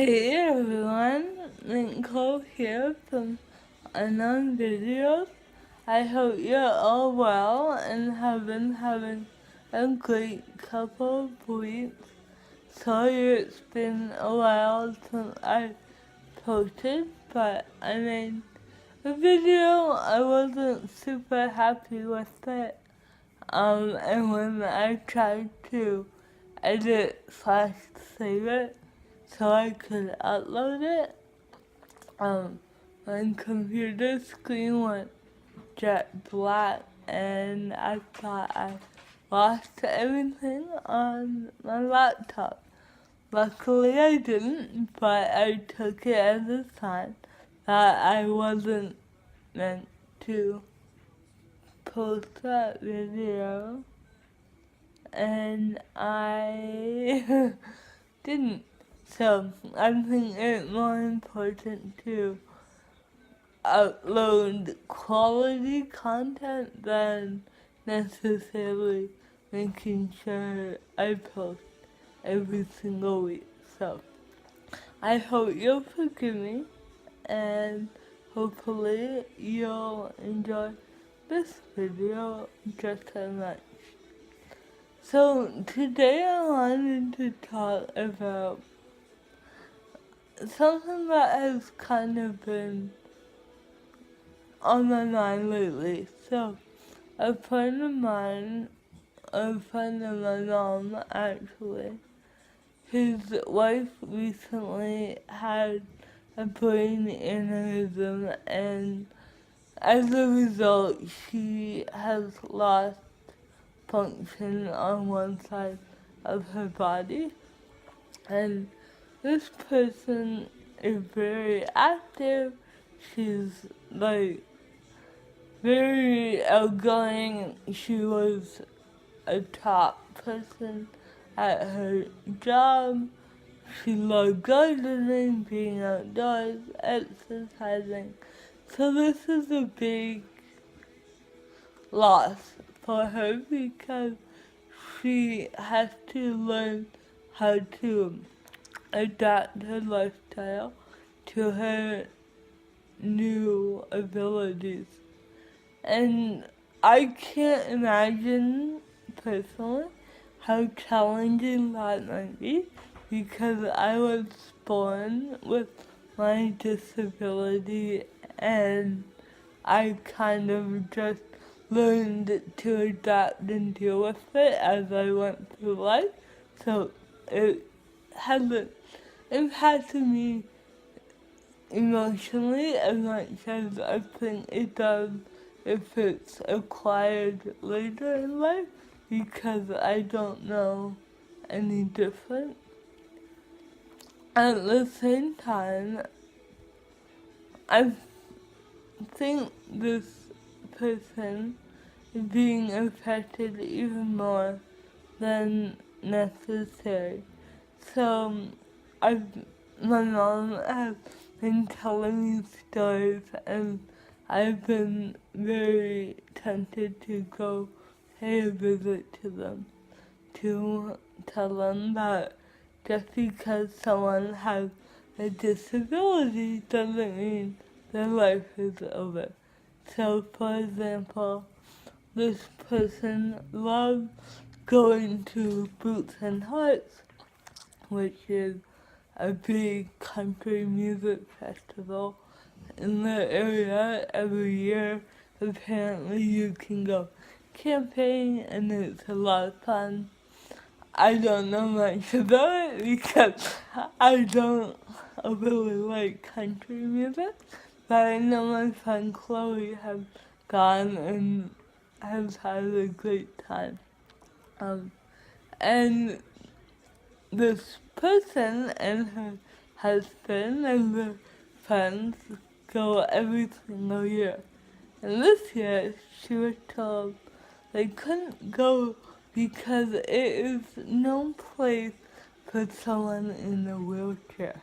Hey everyone, Nicole here from Unknown Videos. I hope you're all well and have been having a great couple of weeks. Sorry it's been a while since I posted, but I made a video. I wasn't super happy with it. And when I tried to edit / save it so I could upload it, my computer screen went jet black and I thought I lost everything on my laptop. Luckily I didn't, but I took it as a sign that I wasn't meant to post that video, and I didn't. So I think it's more important to upload quality content than necessarily making sure I post every single week. So I hope you'll forgive me, and hopefully you'll enjoy this video just as much. So today I wanted to talk about something that has kind of been on my mind lately. So a friend of mine, a friend of my mom actually, his wife recently had a brain aneurysm, and as a result she has lost function on one side of her body. And this person is very active. She's like very outgoing. She was a top person at her job. She loved gardening, being outdoors, exercising. So this is a big loss for her because she has to learn how to adapt her lifestyle to her new abilities. And I can't imagine personally how challenging that might be, because I was born with my disability and I kind of just learned to adapt and deal with it as I went through life. So it hasn't impacted me emotionally as much as I think it does if it's acquired later in life, because I don't know any different. At the same time, I think this person is being affected even more than necessary. So my mom has been telling me stories, and I've been very tempted to go pay a visit to them, to tell them that just because someone has a disability doesn't mean their life is over. So, for example, this person loves going to Boots and Hearts, which is a big country music festival in the area every year. Apparently you can go camping and it's a lot of fun. I don't know much about it because I don't really like country music, but I know my friend Chloe has gone and has had a great time. And this person and her husband and their friends go every single year. And this year she was told they couldn't go because it is no place for someone in a wheelchair.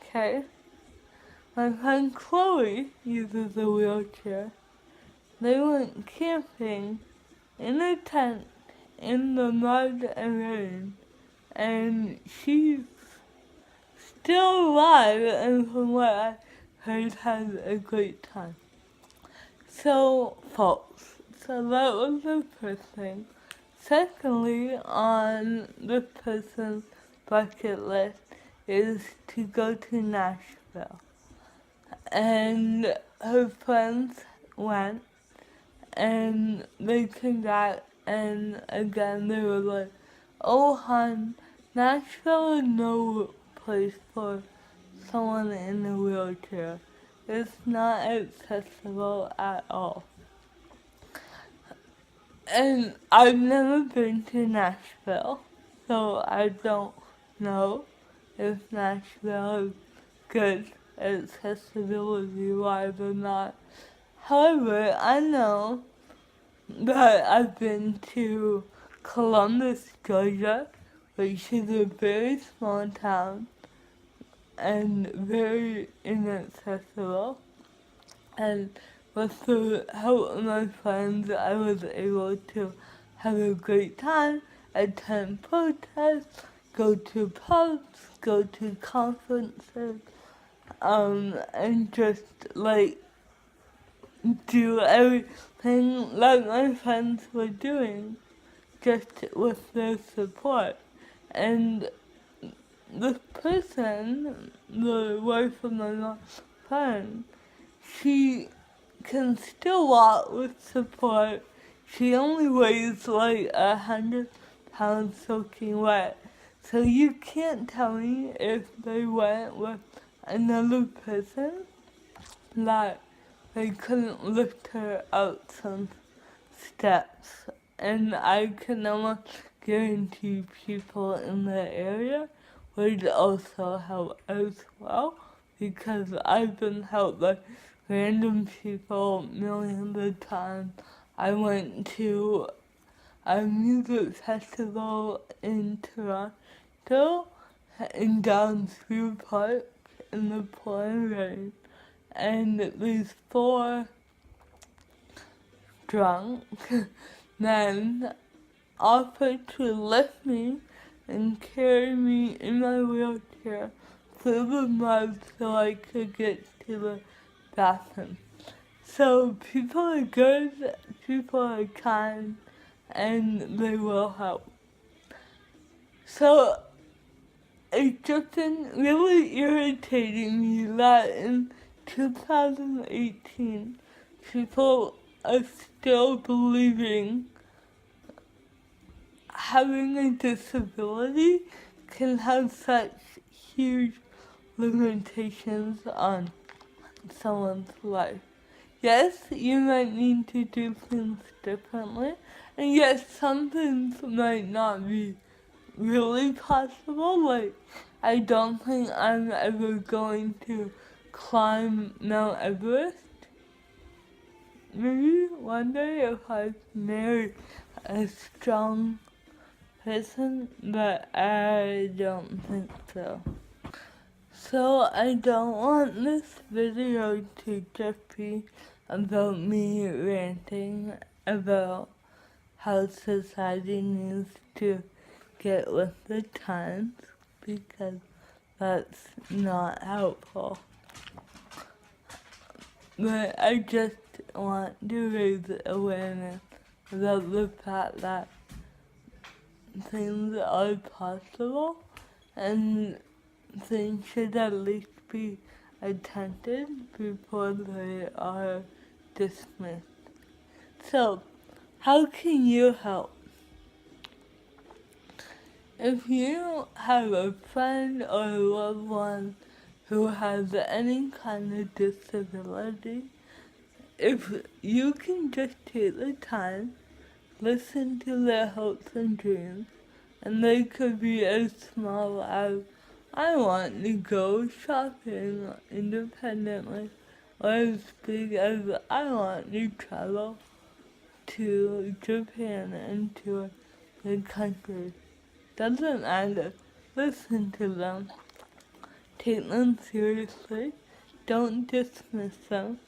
Okay? My friend Chloe uses a wheelchair. They went camping in a tent in the mud and rain, and she's still alive and from what I heard has a great time. So, false. So that was the first thing. Secondly, on the person's bucket list is to go to Nashville. And her friends went, and they came back, and again they were like, "Oh, hon, Nashville is no place for someone in a wheelchair. It's not accessible at all." And I've never been to Nashville, so I don't know if Nashville is good accessibility-wise or not. However, I know that I've been to Columbus, Georgia, which is a very small town and very inaccessible. And with the help of my friends, I was able to have a great time, attend protests, go to pubs, go to conferences, and just like do everything like my friends were doing, just with their support. And the person, the wife of my friend, she can still walk with support. She only weighs like 100 pounds soaking wet. So you can't tell me if they went with another person that they couldn't lift her up some steps. And I can almost guarantee people in the area would also help as well, because I've been helped by random people millions of times. I went to a music festival in Toronto in Downsview Park in the pouring rain, and these four drunk men offered to lift me and carry me in my wheelchair through the mud so I could get to the bathroom. So people are good, people are kind, and they will help. So it's just been really irritating me that in 2018 people are still believing having a disability can have such huge limitations on someone's life. Yes, you might need to do things differently, and yes, some things might not be really possible. Like, I don't think I'm ever going to climb Mount Everest. Maybe one day if I marry a strong person, but I don't think so. So I don't want this video to just be about me ranting about how society needs to get with the times, because that's not helpful. But I just want to raise awareness about the fact that things are possible and things should at least be attempted before they are dismissed. So, how can you help? If you have a friend or a loved one who has any kind of disability, if you can just take the time, listen to their hopes and dreams, and they could be as small as, I want to go shopping independently, or as big as, I want to travel to Japan and tour the country. Doesn't matter. Listen to them. Take them seriously. Don't dismiss them.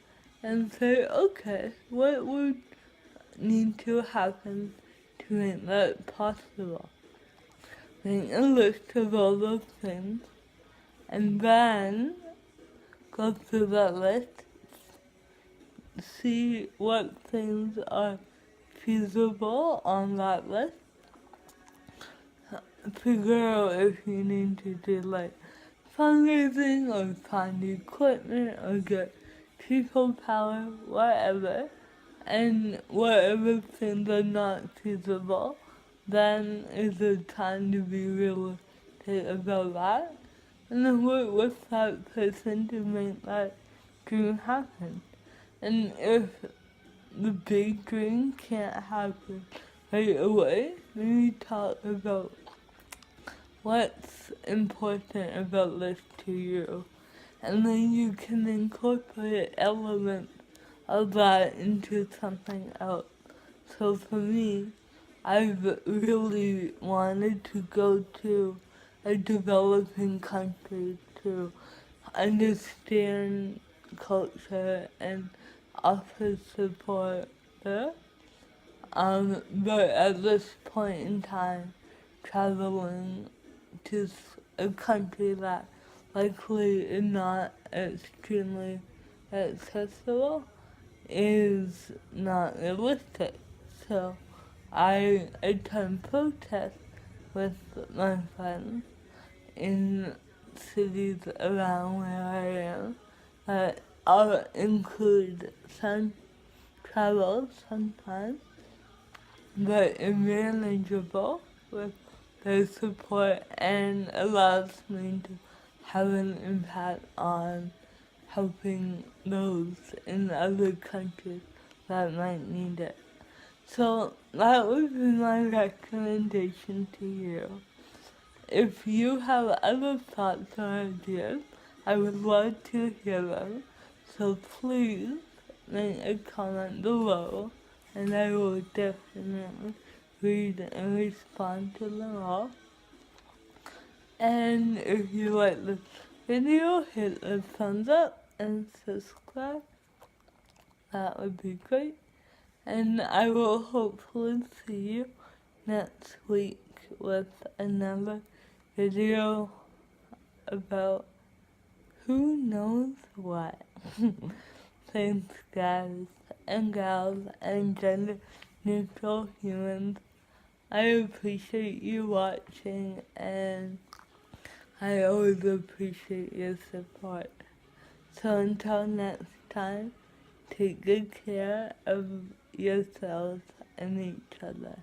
And say, okay, what would need to happen to make that possible? Make a list of all those things and then go through that list, see what things are feasible on that list, figure out if you need to do like fundraising or find equipment or get people power, whatever, and whatever things are not feasible, then is the time to be realistic about that, and then work with that person to make that dream happen. And if the big dream can't happen right away, maybe talk about what's important about this to you, and then you can incorporate elements of that into something else. So for me, I've really wanted to go to a developing country to understand culture and offer support there. But at this point in time, traveling to a country that likely is not extremely accessible is not realistic. So I attend protests with my friends in cities around where I am that all include some travel sometimes, but it's manageable with their support and allows me to have an impact on helping those in other countries that might need it. So that would be my recommendation to you. If you have other thoughts or ideas, I would love to hear them. So please make a comment below and I will definitely read and respond to them all. And if you like this video, hit the thumbs up and subscribe. That would be great. And I will hopefully see you next week with another video about who knows what. Thanks guys and gals and gender neutral humans. I appreciate you watching and I always appreciate your support. So until next time, take good care of yourselves and each other.